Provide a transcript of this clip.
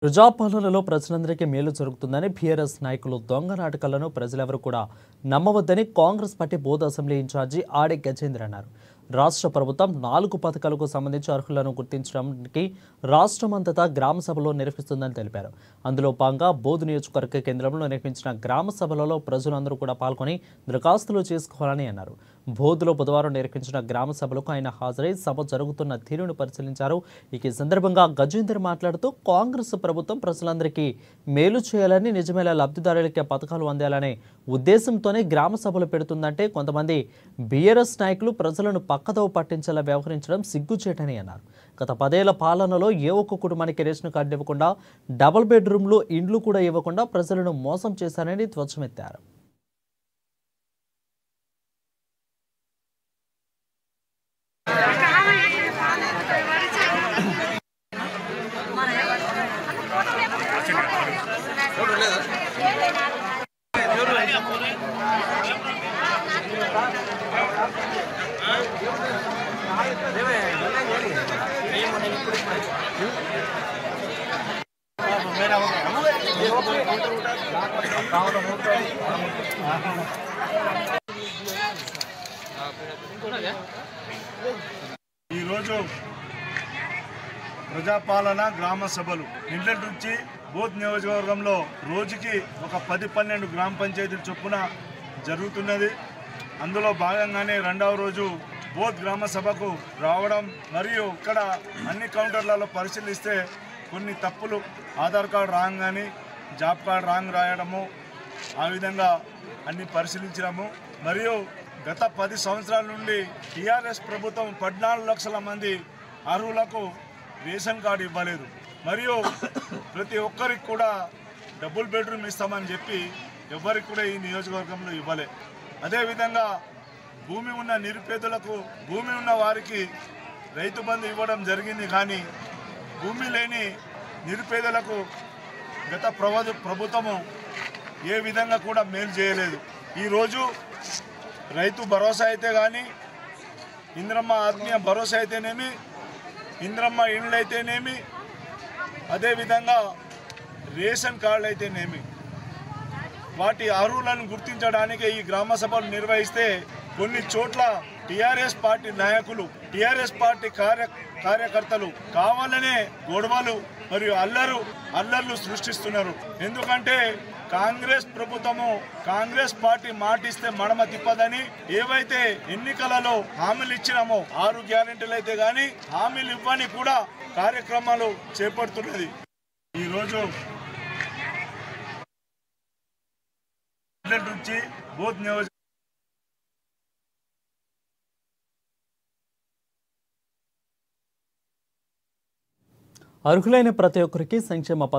ప్రజాపాలనలో ప్రజలందరికీ మేలు జరుగుతుందని బీఆర్ఎస్ నాయకులు దొంగ నాటకాలను ప్రజలెవరూ కూడా నమ్మవద్దని Congress party Boath assembly in charge Ade Gajendra అన్నారు. రాష్ట్ర ప్రభుత్వం 4 పథకాలకు సంబంధించి అర్హులను గుర్తించడానికి రాష్ట్రమంతటా గ్రామ సభలు నిర్వహిస్తుందని తెలిపారు. అందులో భాగంగా బోధ్ నియోజకవర్గ కేంద్రంలో నిర్వహించిన గ్రామ సభలలో ప్రజలందరూ కూడా పాల్గొని దరఖాస్తులు చేసుకోవాలని అన్నారు. బోధ్లో బుధవారం నిర్వహించిన గ్రామ సభలకు ఆయన హాజరై సభ జరుగుతున్న తీరును పరిశీలించారు. ఈ సందర్భంగా గజేందర్ మాట్లాడుతూ కాంగ్రెస్ ప్రభుత్వం ప్రజలందరికీ మేలు చేయాలని, నిజమైన లబ్ధిదారులకే పథకాలు అందాలనే ఉద్దేశంతోనే గ్రామ సభలు పెడుతుందంటే కొంతమంది బీఆర్ఎస్ నాయకులు ప్రజలను పక్కదోవ పట్టించేలా వ్యవహరించడం సిగ్గుచేటని అన్నారు. గత 10 ఏళ్ల పాలనలో ఏ ఒక్క కుటుంబానికి రేషన్ కార్డు ఇవ్వకుండా, డబుల్ బెడ్రూమ్లు ఇండ్లు కూడా ఇవ్వకుండా ప్రజలను మోసం చేశారని ధ్వజమెత్తారు. ఈరోజు ప్రజాపాలన గ్రామ సభలు నిన్నటి నుంచి బోధ్ నియోజకవర్గంలో రోజుకి ఒక 10-12 గ్రామ పంచాయతీల చొప్పున జరుగుతున్నది. అందులో భాగంగానే రెండవ రోజు బోధ్ గ్రామ సభకు రావడం మరియు ఇక్కడ అన్ని కౌంటర్లలో పరిశీలిస్తే కొన్ని తప్పులు, ఆధార్ కార్డు రాంగ్ కానీ జాబ్ కార్డు రాంగ్ రాయడము, ఆ విధంగా అన్ని పరిశీలించడము. మరియు గత 10 సంవత్సరాల నుండి టీఆర్ఎస్ ప్రభుత్వం 14 లక్షల మంది అర్హులకు రేషన్ కార్డు ఇవ్వలేదు. మరియు ప్రతి ఒక్కరికి కూడా డబుల్ బెడ్రూమ్ ఇస్తామని చెప్పి ఎవరికి కూడా ఈ నియోజకవర్గంలో ఇవ్వలే. అదేవిధంగా భూమి ఉన్న నిరుపేదలకు, భూమి ఉన్న వారికి రైతు బంధు ఇవ్వడం జరిగింది. కానీ భూమి లేని నిరుపేదలకు గత ప్రభుత్వము ఏ విధంగా కూడా మేలు చేయలేదు. ఈరోజు రైతు భరోసా అయితే కానీ, ఇంద్రమ్మ ఆత్మీయ భరోసా అయితేనేమి, ఇంద్రమ్మ ఇండ్లు అయితేనేమి, అదేవిధంగా రేషన్ కార్డులు అయితేనేమి, వాటి అర్హులను గుర్తించడానికి ఈ గ్రామ సభలు నిర్వహిస్తే కొన్ని చోట్ల టీఆర్ఎస్ పార్టీ నాయకులు, టీఆర్ఎస్ పార్టీ కార్యకర్తలు కావాలనే గొడవలు మరియు అల్లర్లు సృష్టిస్తున్నారు. ఎందుకంటే కాంగ్రెస్ ప్రభుత్వము, కాంగ్రెస్ పార్టీ మాటిస్తే మడమ తిప్పదని ఏవైతే ఎన్నికలలో హామీలు ఇచ్చినామో 6 గ్యారెంటీలు అయితే కానీ హామీలు ఇవ్వని కూడా కార్యక్రమాలు చేపడుతున్నది. ఈరోజు నుంచి బోధ్ నియోజక అర్హులైన ప్రతి ఒక్కరికి సంక్షేమ